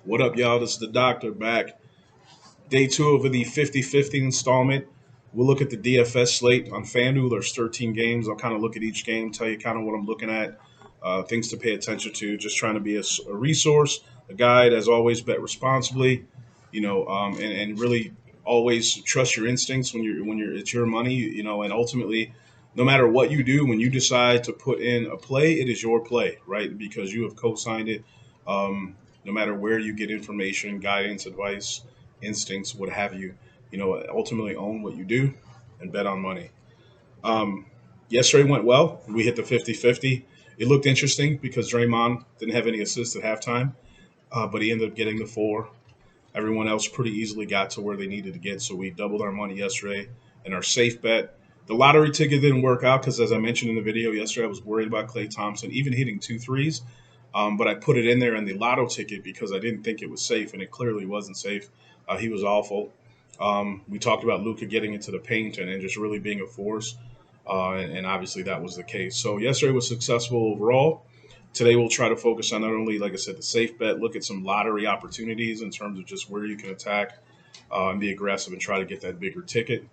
What up, y'all? This is the doctor back. Day two of the 50-50 installment. We'll look at the DFS slate on FanDuel. There's 13 games. I'll kind of look at each game, tell you kind of what I'm looking at, things to pay attention to. Just trying to be a resource, a guide. As always, bet responsibly. And really always trust your instincts when you're it's your money. And ultimately, no matter what you do, when you decide to put in a play, it is your play, right? Because you have co-signed it. No matter where you get information, guidance, advice, instincts, what have you, ultimately own what you do and bet on money. Um, Yesterday went well. We hit the 50-50. It looked interesting because Draymond didn't have any assists at halftime, but he ended up getting the four. Everyone else pretty easily got to where they needed to get, so we doubled our money yesterday. And our safe bet, the lottery ticket didn't work out because, as I mentioned in the video yesterday, I was worried about Klay Thompson even hitting two threes. But I put it in there in the lotto ticket because I didn't think it was safe, and it clearly wasn't safe. He was awful. We talked about Luka getting into the paint and just really being a force, and obviously that was the case. So yesterday was successful overall. Today we'll try to focus on not only, like I said, the safe bet, look at some lottery opportunities in terms of just where you can attack and be aggressive and try to get that bigger ticket.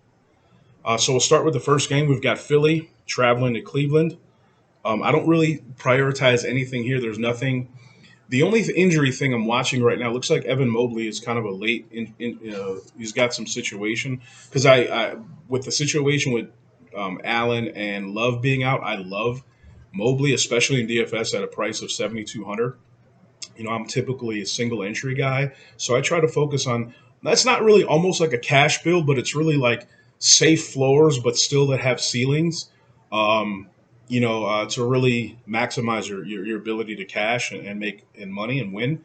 So we'll start with the first game. We've got Philly traveling to Cleveland. I don't really prioritize anything here. There's nothing. The only injury thing I'm watching right now looks like Evan Mobley is kind of a late. He's got some situation because I with the situation with Allen and Love being out, I love Mobley, especially in DFS at a price of 7,200. I'm typically a single entry guy, so I try to focus on. That's not really almost like a cash build, but it's really like safe floors, but still that have ceilings. To really maximize your ability to cash and make money and win.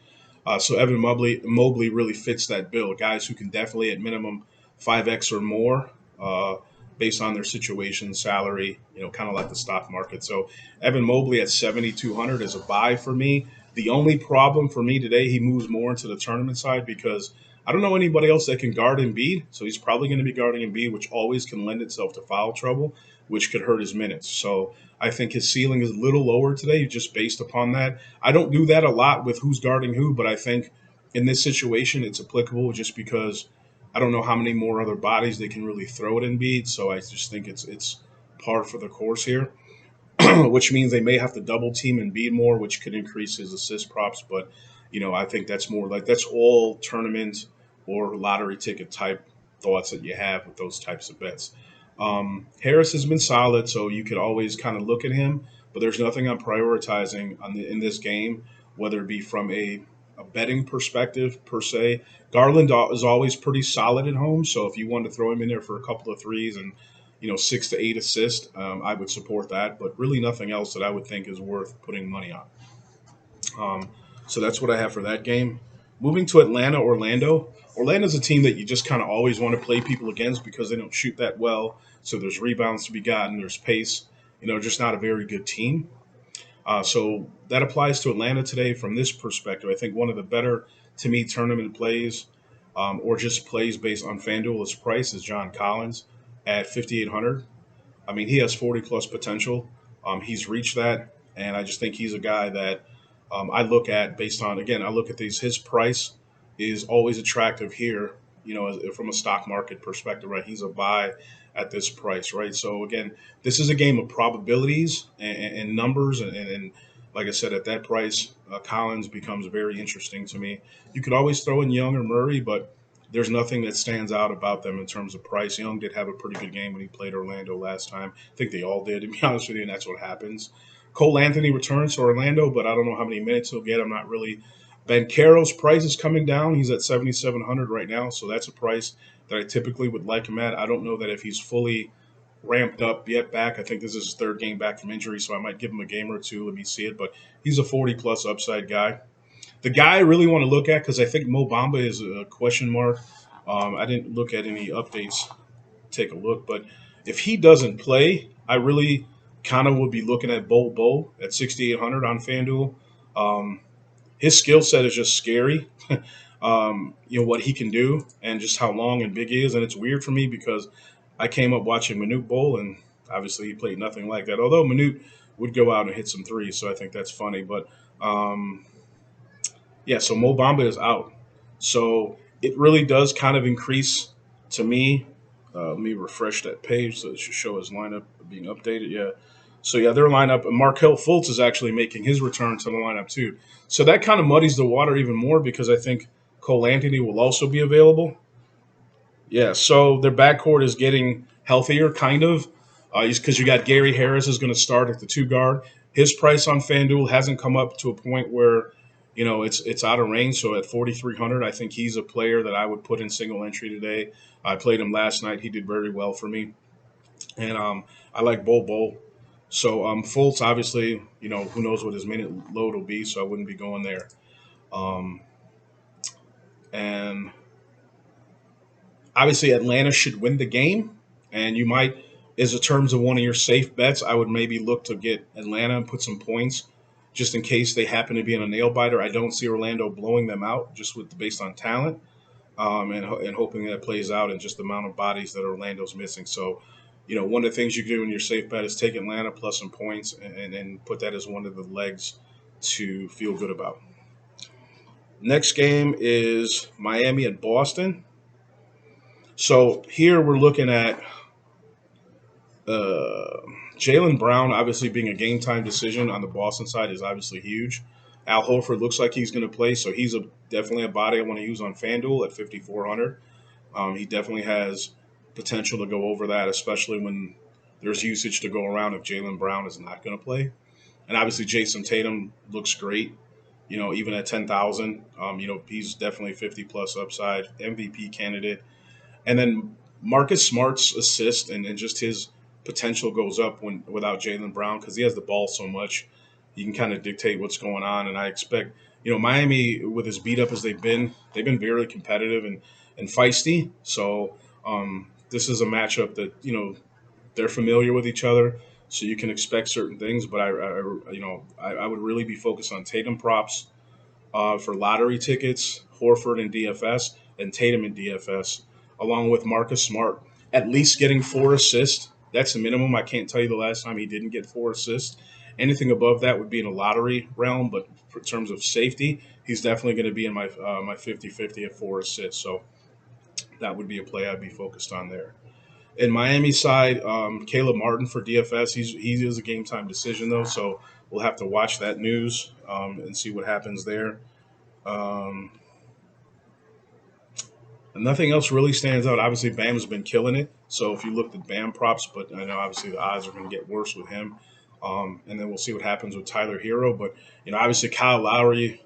So Evan Mobley really fits that bill. Guys who can definitely at minimum 5x or more based on their situation, salary, kind of like the stock market. So Evan Mobley at 7,200 is a buy for me. The only problem for me today, he moves more into the tournament side because I don't know anybody else that can guard Embiid. So he's probably going to be guarding Embiid, which always can lend itself to foul trouble, which could hurt his minutes. So I think his ceiling is a little lower today just based upon that. I don't do that a lot with who's guarding who, but I think in this situation it's applicable just because I don't know how many more other bodies they can really throw at Embiid. So I just think it's par for the course here. Which means they may have to double team Embiid more, which could increase his assist props. But I think that's more like that's all tournament or lottery ticket type thoughts that you have with those types of bets. Harris has been solid, so you could always kind of look at him, but there's nothing I'm prioritizing in this game, whether it be from a betting perspective per se. Garland is always pretty solid at home, so if you want to throw him in there for a couple of threes and 6 to 8 assists, I would support that. But really nothing else that I would think is worth putting money on. So that's what I have for that game. Moving to Atlanta, Orlando. Orlando's a team that you just kind of always want to play people against because they don't shoot that well. So there's rebounds to be gotten, there's pace. Just not a very good team. So that applies to Atlanta today from this perspective. I think one of the better, to me, tournament plays or just plays based on FanDuel's price is John Collins at 5,800. I mean, he has 40 plus potential. He's reached that, and I just think he's a guy that I look at based on, again, I look at these. His price is always attractive here, from a stock market perspective, right? He's a buy at this price, right? So again, this is a game of probabilities and numbers, and like I said, at that price, Collins becomes very interesting to me. You could always throw in Young or Murray, but there's nothing that stands out about them in terms of price. Young did have a pretty good game when he played Orlando last time. I think they all did, to be honest with you, and that's what happens. Cole Anthony returns to Orlando, but I don't know how many minutes he'll get. I'm not really. Ben Caro's price is coming down. He's at 7,700 right now, so that's a price that I typically would like him at. I don't know that if he's fully ramped up yet back. I think this is his third game back from injury, so I might give him a game or two. Let me see it, but he's a 40 plus upside guy. The guy I really want to look at because I think Mo Bamba is a question mark. I didn't look at any updates. Take a look, but if he doesn't play, I really kind of would be looking at Bo at 6,800 on FanDuel. Um, his skill set is just scary. What he can do and just how long and big he is, and it's weird for me because I came up watching Manute Bol, and obviously he played nothing like that. Although Manute would go out and hit some threes, so I think that's funny. But um, Yeah, so Mo Bamba is out. So it really does kind of increase to me. Let me refresh that page so it should show his lineup being updated. Yeah. So yeah, their lineup. Markel Fultz is actually making his return to the lineup too. So that kind of muddies the water even more because I think Cole Anthony will also be available. Yeah, so their backcourt is getting healthier, kind of, because you got Gary Harris is going to start at the two guard. His price on FanDuel hasn't come up to a point where, it's out of range. So at 4,300, I think he's a player that I would put in single entry today. I played him last night. He did very well for me, and I like Bol Bol. So Fultz, obviously, who knows what his minute load will be, so I wouldn't be going there. Um, and obviously Atlanta should win the game, and you might, as a terms of one of your safe bets, I would maybe look to get Atlanta and put some points, just in case they happen to be in a nail biter. I don't see Orlando blowing them out just with based on talent, and hoping that it plays out in just the amount of bodies that Orlando's missing. So, one of the things you do in your safe bet is take Atlanta plus some points and put that as one of the legs to feel good about. Next game is Miami and Boston. So here we're looking at Uh, Jalen Brown, obviously being a game time decision on the Boston side, is obviously huge. Al Horford looks like he's going to play, so he's definitely a body I want to use on FanDuel at 5,400. He definitely has potential to go over that, especially when there's usage to go around if Jalen Brown is not going to play. And obviously, Jason Tatum looks great. Even at 10,000, he's definitely 50 plus upside MVP candidate. And then Marcus Smart's assist and just his potential goes up when without Jalen Brown because he has the ball so much. He can kind of dictate what's going on, and I expect Miami with as beat up as they've been very competitive and feisty. So this is a matchup that they're familiar with each other, so you can expect certain things. But I would really be focused on Tatum props for lottery tickets, Horford in DFS, and Tatum in DFS, along with Marcus Smart, at least getting 4 assists. That's the minimum. I can't tell you the last time he didn't get 4 assists. Anything above that would be in a lottery realm, but in terms of safety, he's definitely going to be in my 50-50 at 4 assists. So that would be a play I'd be focused on there. In Miami side, Caleb Martin for DFS. He is a game time decision though, so we'll have to watch that news and see what happens there. Um, Nothing else really stands out. Obviously, Bam's been killing it. So if you looked at Bam props, but I know obviously the odds are going to get worse with him. And then we'll see what happens with Tyler Hero. But obviously Kyle Lowry,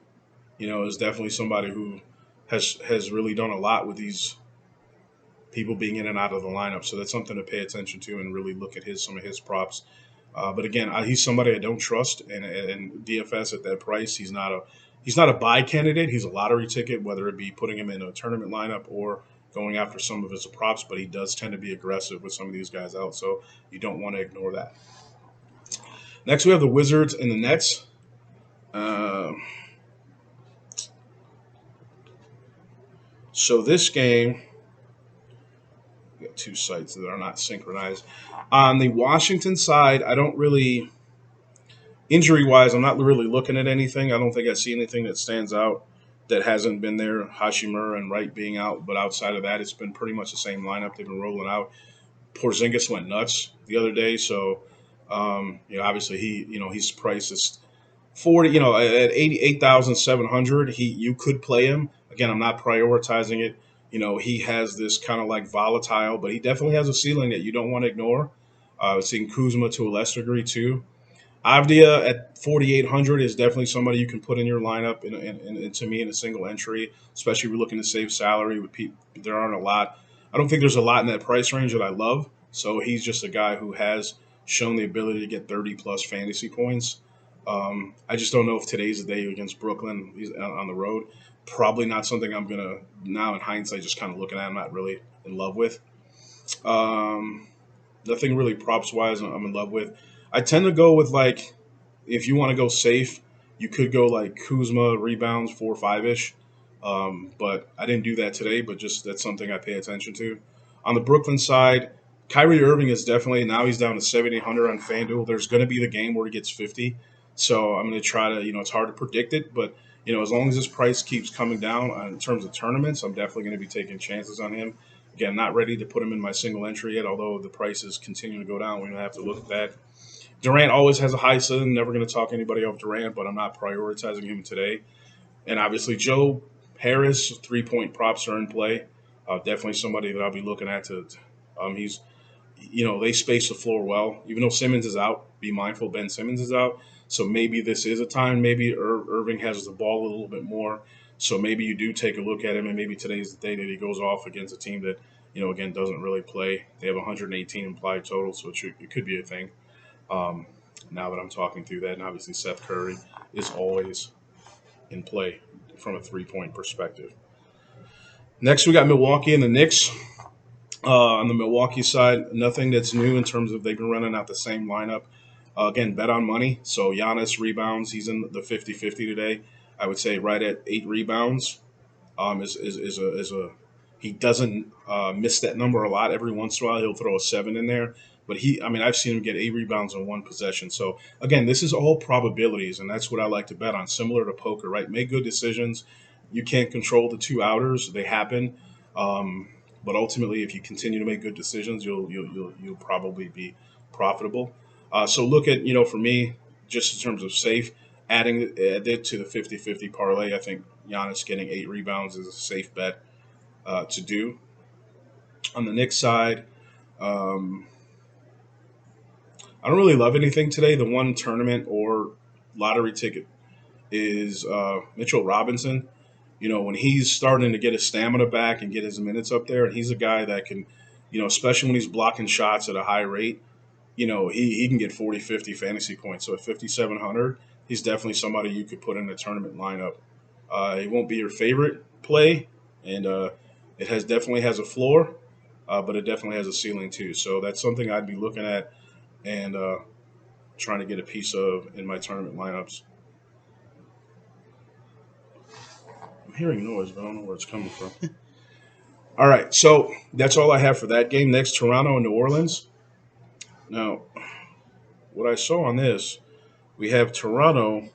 is definitely somebody who has really done a lot with these people being in and out of the lineup. So that's something to pay attention to and really look at some of his props. But again, he's somebody I don't trust, and DFS at that price, he's not a buy candidate. He's a lottery ticket, whether it be putting him in a tournament lineup or going after some of his props. But he does tend to be aggressive with some of these guys out, so you don't want to ignore that. Next, we have the Wizards and the Nets. Uh, so this game, we got two sites that are not synchronized. On the Washington side, I don't really injury wise, I'm not really looking at anything. I don't think I see anything that stands out that hasn't been there. Hashimura and Wright being out, but outside of that, it's been pretty much the same lineup they've been rolling out. Porzingis went nuts the other day, so obviously he's priced as 40. At 88,700, you could play him. Again, I'm not prioritizing it. He has this kind of like volatile, but he definitely has a ceiling that you don't want to ignore. I've seen Kuzma to a lesser degree too. Avdia at 4,800 is definitely somebody you can put in your lineup, to me, in a single entry, especially if you're looking to save salary. There aren't a lot. I don't think there's a lot in that price range that I love. So he's just a guy who has shown the ability to get 30 plus fantasy points. I just don't know if today's the day against Brooklyn. He's on the road. Probably not something I'm gonna now in hindsight just kind of looking at. I'm not really in love with. Um, Nothing really props wise I'm in love with. I tend to go with like if you want to go safe, you could go like Kuzma rebounds 4 or 5 ish. But I didn't do that today. But just that's something I pay attention to. On the Brooklyn side, Kyrie Irving is definitely now he's down to 7,800 on FanDuel. There's going to be the game where he gets 50. So I'm going to try to it's hard to predict it, but As long as this price keeps coming down in terms of tournaments, I'm definitely going to be taking chances on him. Again, not ready to put him in my single entry yet, although the prices continue to go down. We're going to have to look at that. Durant always has a high ceiling. Never going to talk anybody off Durant, but I'm not prioritizing him today. And obviously, Joe Harris, 3 point props are in play. Definitely somebody that I'll be looking at he's they space the floor well. Even though Simmons is out, be mindful Ben Simmons is out. So maybe this is a time. Maybe Irving has the ball a little bit more. So maybe you do take a look at him, and maybe today's the day that he goes off against a team that again doesn't really play. They have 118 implied total, so it could be a thing. Um, now that I'm talking through that, and obviously Seth Curry is always in play from a 3 point perspective. Next, we got Milwaukee and the Knicks. On the Milwaukee side, nothing that's new in terms of they've been running out the same lineup. Again, bet on money. So Giannis rebounds. He's in the 50-50 today. I would say right at 8 rebounds. Is a he doesn't miss that number a lot. Every once in a while, he'll throw a 7 in there. But I've seen him get 8 rebounds in one possession. So again, this is all probabilities, and that's what I like to bet on. Similar to poker, right? Make good decisions. You can't control the two outers; they happen. Um, but ultimately, if you continue to make good decisions, you'll probably be profitable. So look at for me, just in terms of safe, add it to the 50-50 parlay. I think Giannis getting 8 rebounds is a safe bet to do. On the Knicks side, um, I don't really love anything today. The one tournament or lottery ticket is Mitchell Robinson. When he's starting to get his stamina back and get his minutes up there, and he's a guy that can, especially when he's blocking shots at a high rate, he can get 40, 50 fantasy points. So at 5,700, he's definitely somebody you could put in a tournament lineup. He won't be your favorite play, and it has definitely has a floor, but it definitely has a ceiling too. So that's something I'd be looking at and trying to get a piece of in my tournament lineups. I'm hearing noise, but I don't know where it's coming from. All right, so that's all I have for that game. Next, Toronto and New Orleans. Now, what I saw on this, we have Toronto,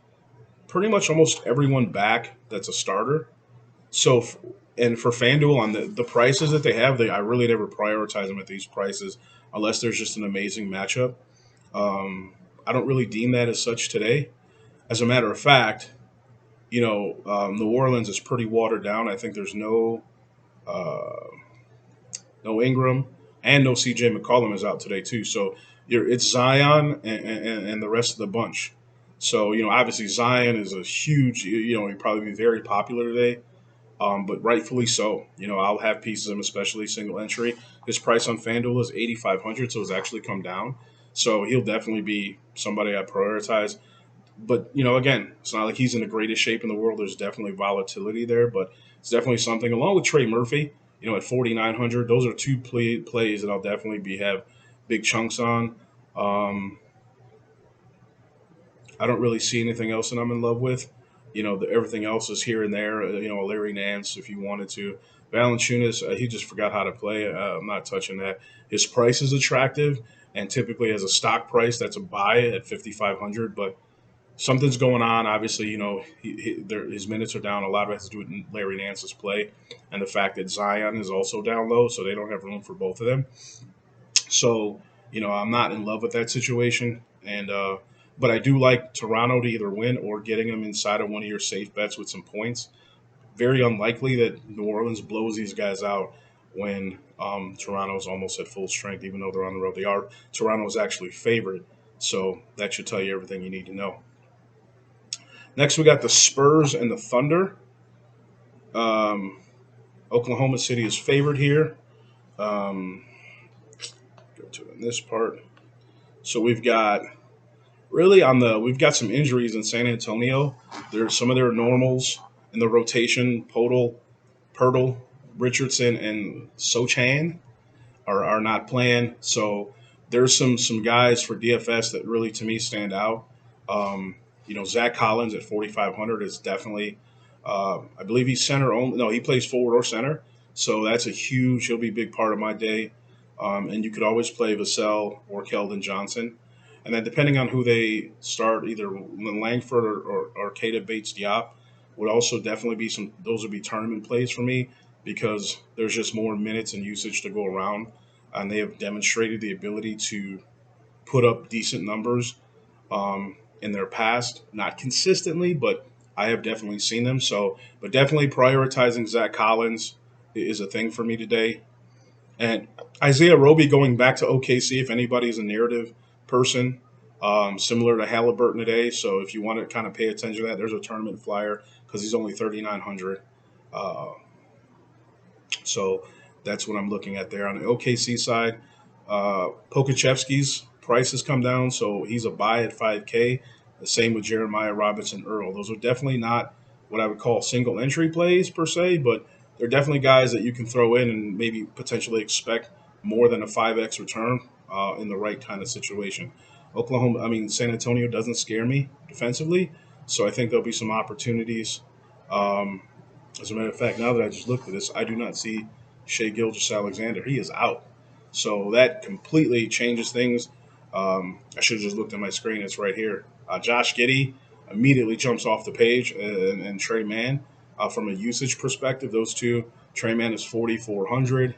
pretty much almost everyone back that's a starter. So, and for FanDuel on the prices that they have, I really never prioritize them at these prices unless there's just an amazing matchup. Um, I don't really deem that as such today. As a matter of fact, New Orleans is pretty watered down. I think there's uh, no Ingram, and no CJ McCollum is out today too. So it's Zion and the rest of the bunch. So obviously Zion is a huge. He'd probably be very popular today, but rightfully so. I'll have pieces of him, especially single entry. His price on FanDuel is 8,500, so it's actually come down. So he'll definitely be somebody I prioritize. But again, it's not like he's in the greatest shape in the world. There's definitely volatility there, but it's definitely something. Along with Trey Murphy, at 4,900, those are two plays that I'll definitely be have big chunks on. Um, I don't really see anything else that I'm in love with. Everything else is here and there. Larry Nance, if you wanted to. Valanciunas, he just forgot how to play. I'm not touching that. His price is attractive, and typically as a stock price, that's a buy at 5,500. But something's going on. Obviously, his minutes are down. A lot of it has to do with Larry Nance's play and the fact that Zion is also down low, so they don't have room for both of them. So, I'm not in love with that situation, and but I do like Toronto to either win or getting them inside of one of your safe bets with some points. Very unlikely that New Orleans blows these guys out when Toronto's almost at full strength, even though they're on the road. They are. Toronto is actually favored, so that should tell you everything you need to know. Next, we got the Spurs and the Thunder. Um, Oklahoma City is favored here. Um, go to this part. So we've got some injuries in San Antonio. There's some of their normals in the rotation. Pirtle, Richardson, and Sochan are not playing. So there's some guys for DFS that really to me stand out. Um, Zach Collins at 4,500 is definitely. I believe he's center only. No, he plays forward or center. So that's a huge. He'll be a big part of my day. And you could always play Vassell or Keldon Johnson. And then depending on who they start, either Langford or Keita Bates Diop, would also definitely be some. Those would be tournament plays for me because there's just more minutes and usage to go around, and they have demonstrated the ability to put up decent numbers in their past. Not consistently, but I have definitely seen them. So, but definitely prioritizing Zach Collins is a thing for me today. And Isaiah Roby going back to OKC, if anybody's a narrative person, similar to Halliburton today. So if you want to kind of pay attention to that, there's a tournament flyer because he's only 3,900. Uh, so that's what I'm looking at there. On the OKC side, Pokachevsky's price has come down, so he's a buy at 5K. The same with Jeremiah Robinson Earl. Those are definitely not what I would call single entry plays per se, but they're definitely guys that you can throw in and maybe potentially expect more than a 5X return in the right kind of situation. San Antonio doesn't scare me defensively, so I think there'll be some opportunities. Um, as a matter of fact, now that I just looked at this, I do not see Shea Gilgeous-Alexander. He is out. So that completely changes things. I should have just looked at my screen. It's right here. Josh Giddey immediately jumps off the page, and Trey Mann. From a usage perspective, those two, Trey Mann is 4,400,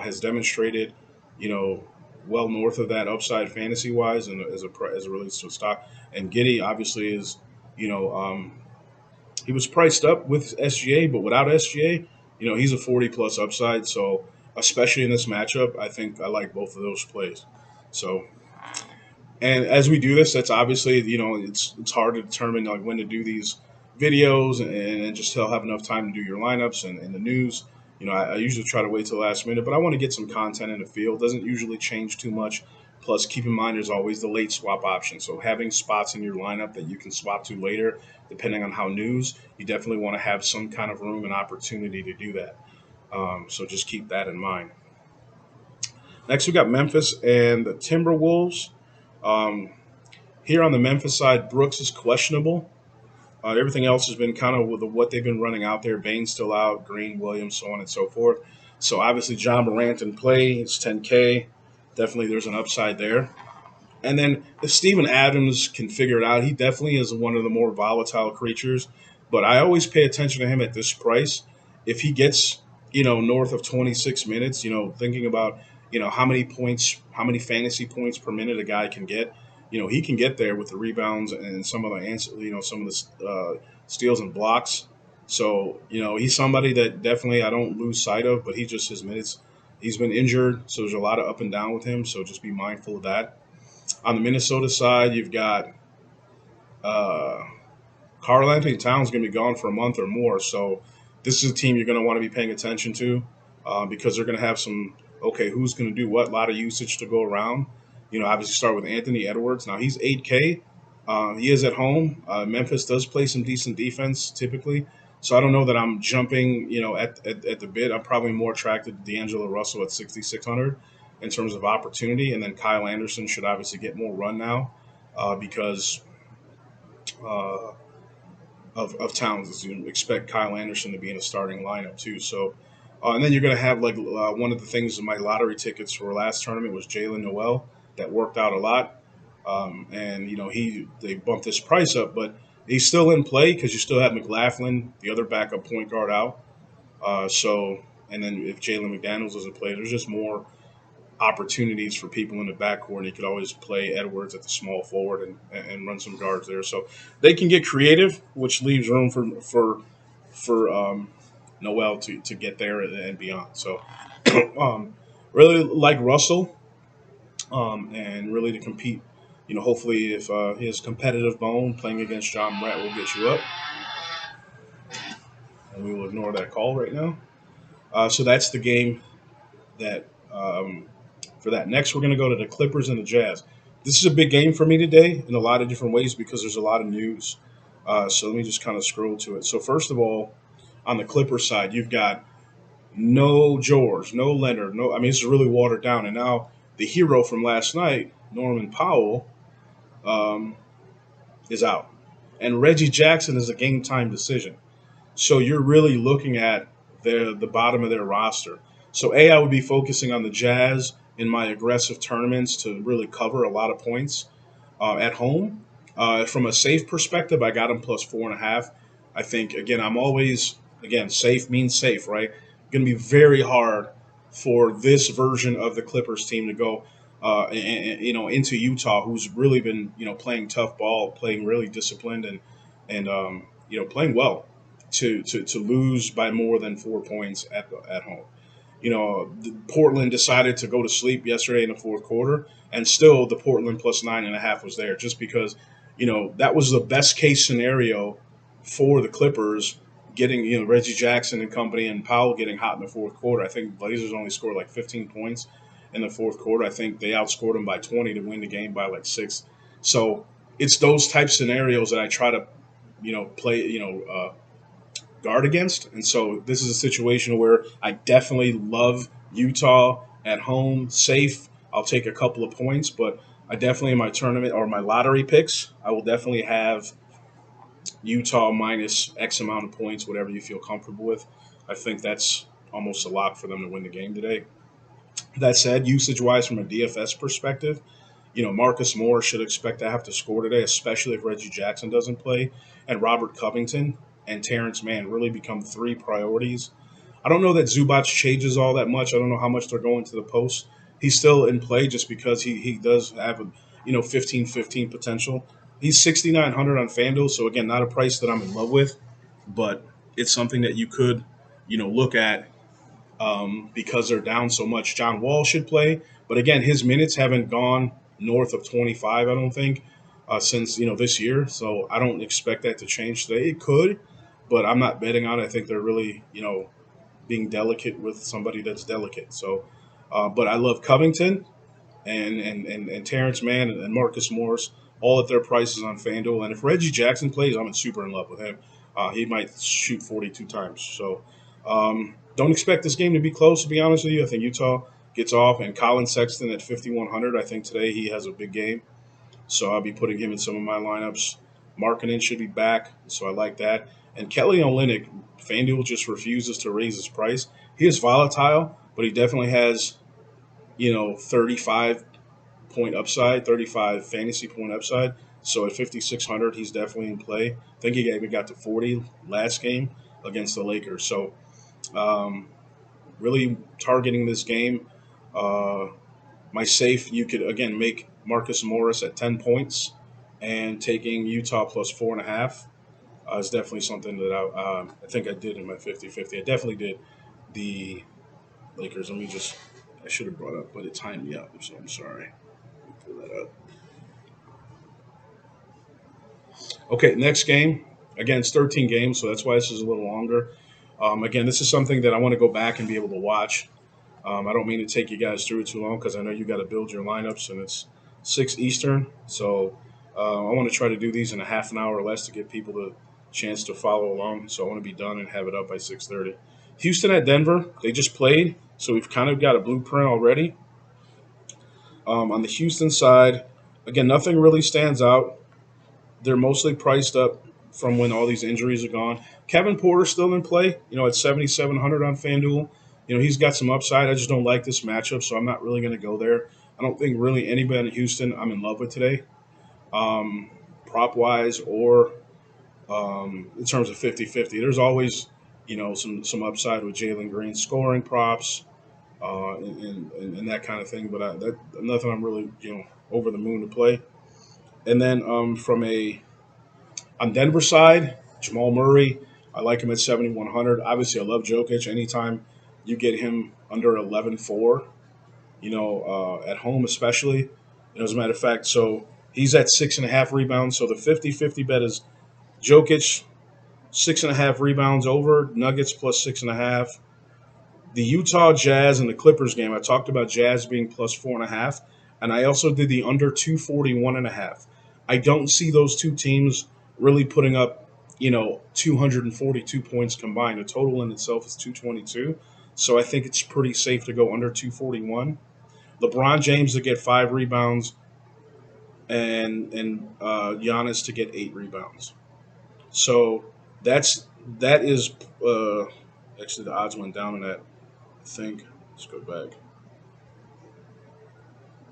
has demonstrated, you know, well north of that upside fantasy wise, and as it relates to a stock. And Giddey obviously is, you know, he was priced up with SGA, but without SGA, he's a 40 plus upside. So, especially in this matchup, I think I like both of those plays. So, and as we do this, that's obviously, it's hard to determine like when to do these videos and just to have enough time to do your lineups and the news. I usually try to wait till the last minute, but I want to get some content in the field. Doesn't usually change too much. Plus, keep in mind there's always the late swap option. So having spots in your lineup that you can swap to later, depending on how news, you definitely want to have some kind of room and opportunity to do that. So just keep that in mind. Next, we got Memphis and the Timberwolves. Um, Here on the Memphis side, Brooks is questionable. Everything else has been kind of with what they've been running out there. Bane's still out, Green, Williams, so on and so forth. So obviously, John Morant in play. It's 10K. Definitely, there's an upside there. And then if Steven Adams can figure it out, he definitely is one of the more volatile creatures. But I always pay attention to him at this price. If he gets, north of 26 minutes, thinking about, how many points, how many fantasy points per minute a guy can get, he can get there with the rebounds and some of the steals and blocks. So, he's somebody that definitely I don't lose sight of, but he just his minutes. He's been injured, so there's a lot of up and down with him. So just be mindful of that. On the Minnesota side, you've got uh, Karl Anthony Towns going to be gone for a month or more. So this is a team you're going to want to be paying attention to because they're going to have some, okay, who's going to do what? A lot of usage to go around. Obviously start with Anthony Edwards. Now he's 8K. He is at home. Memphis does play some decent defense typically. So I don't know that I'm jumping, at the bid. I'm probably more attracted to D'Angelo Russell at 6,600 in terms of opportunity. And then Kyle Anderson should obviously get more run now because uh, of Towns. You expect Kyle Anderson to be in a starting lineup too. So, and then you're going to have like one of the things in my lottery tickets for last tournament was Jalen Noel. That worked out a lot, and they bumped this price up, but he's still in play because you still have McLaughlin, the other backup point guard, out. So, and then if Jalen McDaniels doesn't play, there's just more opportunities for people in the backcourt. And you could always play Edwards at the small forward and run some guards there. So they can get creative, which leaves room for Noel to get there and beyond. So really like Russell and really to compete. Hopefully if his competitive bone playing against John Morant will get you up, and we will ignore that call right now. So that's the game that for that. Next, we're going to go to the Clippers and the Jazz. This is a big game for me today in a lot of different ways because there's a lot of news. So let me just kind of scroll to it. So first of all, on the Clippers side, you've got no George, no Leonard, no. I mean, it's really watered down. And now the hero from last night, Norman Powell, um, is out, and Reggie Jackson is a game time decision. So you're really looking at the bottom of their roster. So I would be focusing on the Jazz in my aggressive tournaments to really cover a lot of points at home. From a safe perspective, I got them plus 4.5. I think again, I'm always again safe means safe, right? Going to be very hard for this version of the Clippers team to go, into Utah, who's really been playing tough ball, playing really disciplined, and playing well, to lose by more than 4 points at home. Portland decided to go to sleep yesterday in the fourth quarter, and still the Portland plus 9.5 was there, just because, that was the best case scenario for the Clippers, getting, Reggie Jackson and company and Powell getting hot in the fourth quarter. I think Blazers only scored like 15 points in the fourth quarter. I think they outscored them by 20 to win the game by like 6. So it's those type scenarios that I try to, play, guard against. And so this is a situation where I definitely love Utah at home, safe. I'll take a couple of points, but I definitely in my tournament or my lottery picks, I will definitely have Utah minus X amount of points, whatever you feel comfortable with. I think that's almost a lock for them to win the game today. That said, usage wise, from a DFS perspective, Marcus Moore should expect to have to score today, especially if Reggie Jackson doesn't play, and Robert Covington and Terrence Mann really become three priorities. I don't know that Zubac changes all that much. I don't know how much they're going to the post. He's still in play just because he does have a 15-15 potential. He's 6,900 on FanDuel, so again, not a price that I'm in love with, but it's something that you could look at, because they're down so much. John Wall should play, but again, his minutes haven't gone north of 25. I don't think, since this year. So I don't expect that to change today. It could, but I'm not betting on it. I think they're really being delicate with somebody that's delicate. So, but I love Covington and Terrence Mann and Marcus Morris, all at their prices on FanDuel. And if Reggie Jackson plays, I'm super in love with him. He might shoot 42 times. So don't expect this game to be close, to be honest with you. I think Utah gets off. And Colin Sexton at 5,100, I think today he has a big game. So I'll be putting him in some of my lineups. Markkinen should be back, so I like that. And Kelly Olynyk, FanDuel just refuses to raise his price. He is volatile, but he definitely has 35 point upside, 35 fantasy point upside. So at 5,600, he's definitely in play. I think he even got to 40 last game against the Lakers. So really targeting this game. Uh, my safe, you could again make Marcus Morris at 10 points, and taking Utah plus 4.5 is definitely something that I think I did in my 50-50. I definitely did the Lakers. I should have brought up, but it timed me out, so I'm sorry. Pull that up. Okay, next game. Again, it's 13 games, so that's why this is a little longer. Again, this is something that I want to go back and be able to watch. I don't mean to take you guys through it too long, because I know you got to build your lineups, and it's 6 Eastern. So I want to try to do these in a half an hour or less to give people the chance to follow along. So I want to be done and have it up by 6:30. Houston at Denver. They just played, so we've kind of got a blueprint already. On the Houston side, again, nothing really stands out. They're mostly priced up from when all these injuries are gone. Kevin Porter still in play, at 7,700 on FanDuel. He's got some upside. I just don't like this matchup, so I'm not really going to go there. I don't think really anybody in Houston I'm in love with today, prop wise or in terms of 50-50. There's always, some upside with Jalen Green scoring props, and that kind of thing, but that nothing I'm really, over the moon to play. And then on Denver side, Jamal Murray, I like him at 7,100. Obviously, I love Jokic. Anytime you get him under 11.4, at home especially. As a matter of fact, so he's at 6.5 rebounds. So the 50-50 bet is Jokic, 6.5 rebounds over, Nuggets plus 6.5. The Utah Jazz and the Clippers game, I talked about Jazz being plus 4.5, and I also did the under 241.5. I don't see those two teams really putting up, 242 points combined. The total in itself is 222, so I think it's pretty safe to go under 241. LeBron James to get 5 rebounds, and Giannis to get 8 rebounds. So that is actually the odds went down in that. I think. Let's go back.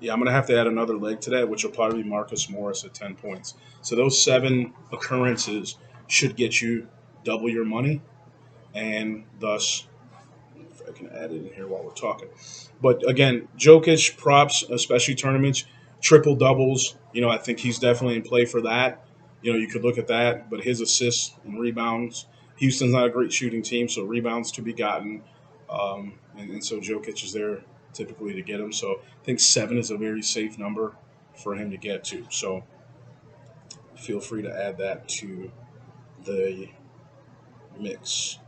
Yeah, I'm gonna have to add another leg to that, which will probably be Marcus Morris at 10 points. So those 7 occurrences should get you double your money, and thus, if I can add it in here while we're talking. But again, Jokic props, especially tournaments, triple doubles. I think he's definitely in play for that. You could look at that, but his assists and rebounds. Houston's not a great shooting team, so rebounds to be gotten, and so Jokic is there typically to get them. So I think 7 is a very safe number for him to get to. So feel free to add that to the mix.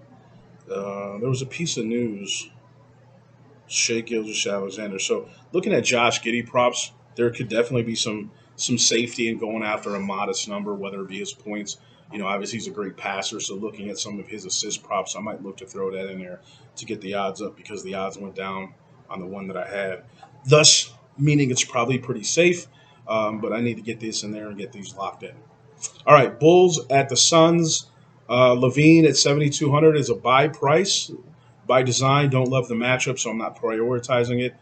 There was a piece of news, Shea Gilgeous-Alexander. So looking at Josh Giddey props, there could definitely be some safety in going after a modest number, whether it be his points. Obviously he's a great passer, so looking at some of his assist props, I might look to throw that in there to get the odds up because the odds went down on the one that I had. Thus, meaning it's probably pretty safe, but I need to get this in there and get these locked in. All right, Bulls at the Suns. Levine at 7,200 is a buy price by design. Don't love the matchup, so I'm not prioritizing it.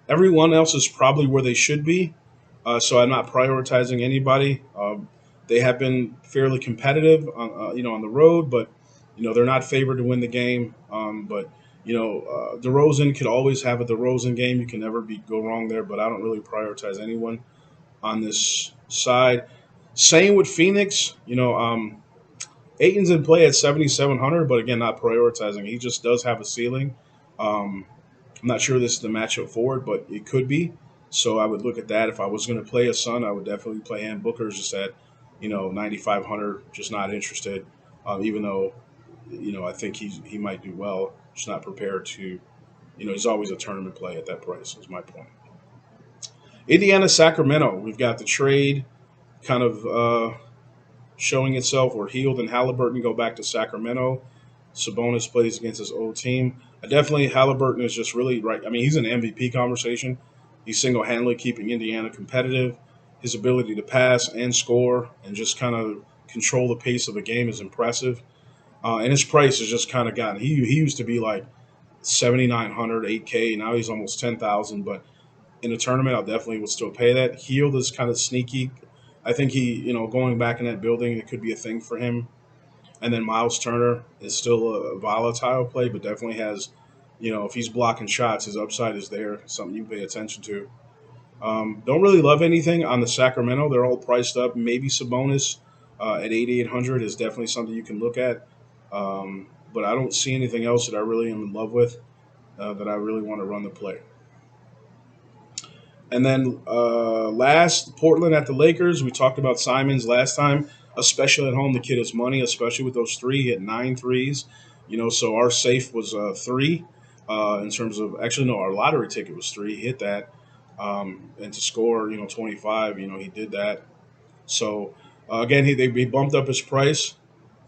Everyone else is probably where they should be, so I'm not prioritizing anybody. They have been fairly competitive, on the road, but they're not favored to win the game. But DeRozan could always have a DeRozan game. You can never go wrong there. But I don't really prioritize anyone on this side. Same with Phoenix. Aiton's in play at 7,700, but again, not prioritizing. He just does have a ceiling. Um, I'm not sure this is the matchup for it, but it could be. So I would look at that. If I was going to play a Sun, I would definitely play him. Booker's just at 9,500. Just not interested. Even though I think he might do well. Just not prepared to. He's always a tournament play at that price. Is my point. Indiana Sacramento. We've got the trade kind of showing itself. We're healed, and Halliburton go back to Sacramento. Sabonis plays against his old team. Definitely, Halliburton is just really right. I mean, he's in MVP conversation. He's single-handedly keeping Indiana competitive. His ability to pass and score and just kind of control the pace of the game is impressive. And his price has just kind of gotten. He used to be like 7,900, 8K. Now he's almost 10,000. But in a tournament, I definitely would still pay that. Healed is kind of sneaky. I think going back in that building, it could be a thing for him. And then Miles Turner is still a volatile play, but definitely has, if he's blocking shots, his upside is there. Something you pay attention to. Don't really love anything on the Sacramento. They're all priced up. Maybe Sabonis at 8,800 is definitely something you can look at. But I don't see anything else that I really am in love with that I really want to run the play. And then last, Portland at the Lakers. We talked about Simons last time, especially at home. The kid has money, especially with those three. He had 9 threes. So our safe was 3 in terms of, actually, no, our lottery ticket was 3. He hit that. And to score, 25, he did that. So, again, they bumped up his price.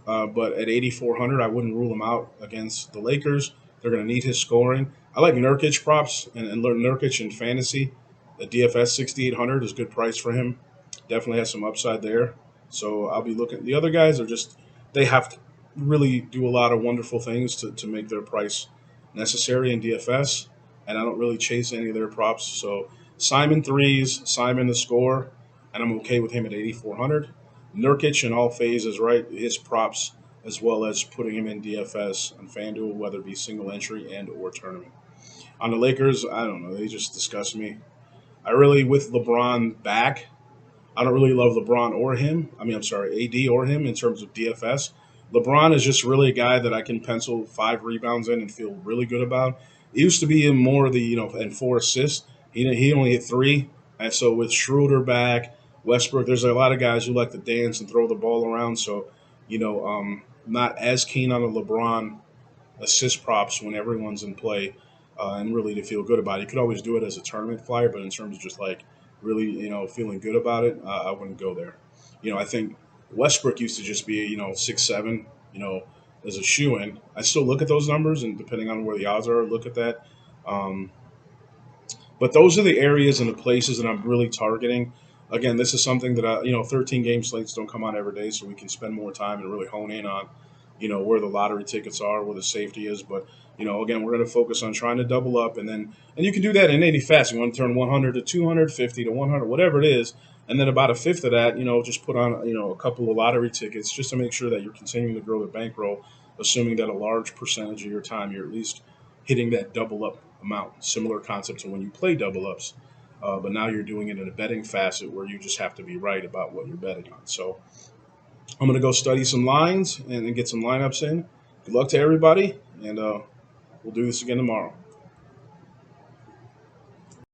But at 8,400, I wouldn't rule him out against the Lakers. They're going to need his scoring. I like Nurkic props and learn Nurkic in fantasy. The DFS 6,800 is a good price for him. Definitely has some upside there. So I'll be looking. The other guys are just, they have to really do a lot of wonderful things to make their price necessary in DFS. And I don't really chase any of their props. So Simon threes, Simon the score, and I'm okay with him at 8,400. Nurkic in all phases, right? His props as well as putting him in DFS on FanDuel, whether it be single entry and or tournament. On the Lakers, I don't know. They just disgust me. I really, with LeBron back, I don't really love LeBron or him. I mean, I'm sorry, AD or him in terms of DFS. LeBron is just really a guy that I can pencil 5 rebounds in and feel really good about. It used to be in more of the, and 4 assists. He only hit 3. And so with Schroeder back, Westbrook, there's a lot of guys who like to dance and throw the ball around. So, not as keen on the LeBron assist props when everyone's in play, and really to feel good about it. You could always do it as a tournament flyer, but in terms of just like really, feeling good about it, I wouldn't go there. I think Westbrook used to just be, 6'7", as a shoe in. I still look at those numbers, and depending on where the odds are, look at that. Um, but those are the areas and the places that I'm really targeting. Again, this is something that 13 game slates don't come out every day, so we can spend more time and really hone in on, where the lottery tickets are, where the safety is. But again, we're going to focus on trying to double up, and you can do that in any fast. You want to turn 100 to 200, 50 to 100, whatever it is. And then about a fifth of that, just put on, a couple of lottery tickets just to make sure that you're continuing to grow the bankroll, assuming that a large percentage of your time you're at least hitting that double up amount. Similar concept to when you play double ups, but now you're doing it in a betting facet where you just have to be right about what you're betting on. So I'm going to go study some lines and get some lineups in. Good luck to everybody, and we'll do this again tomorrow.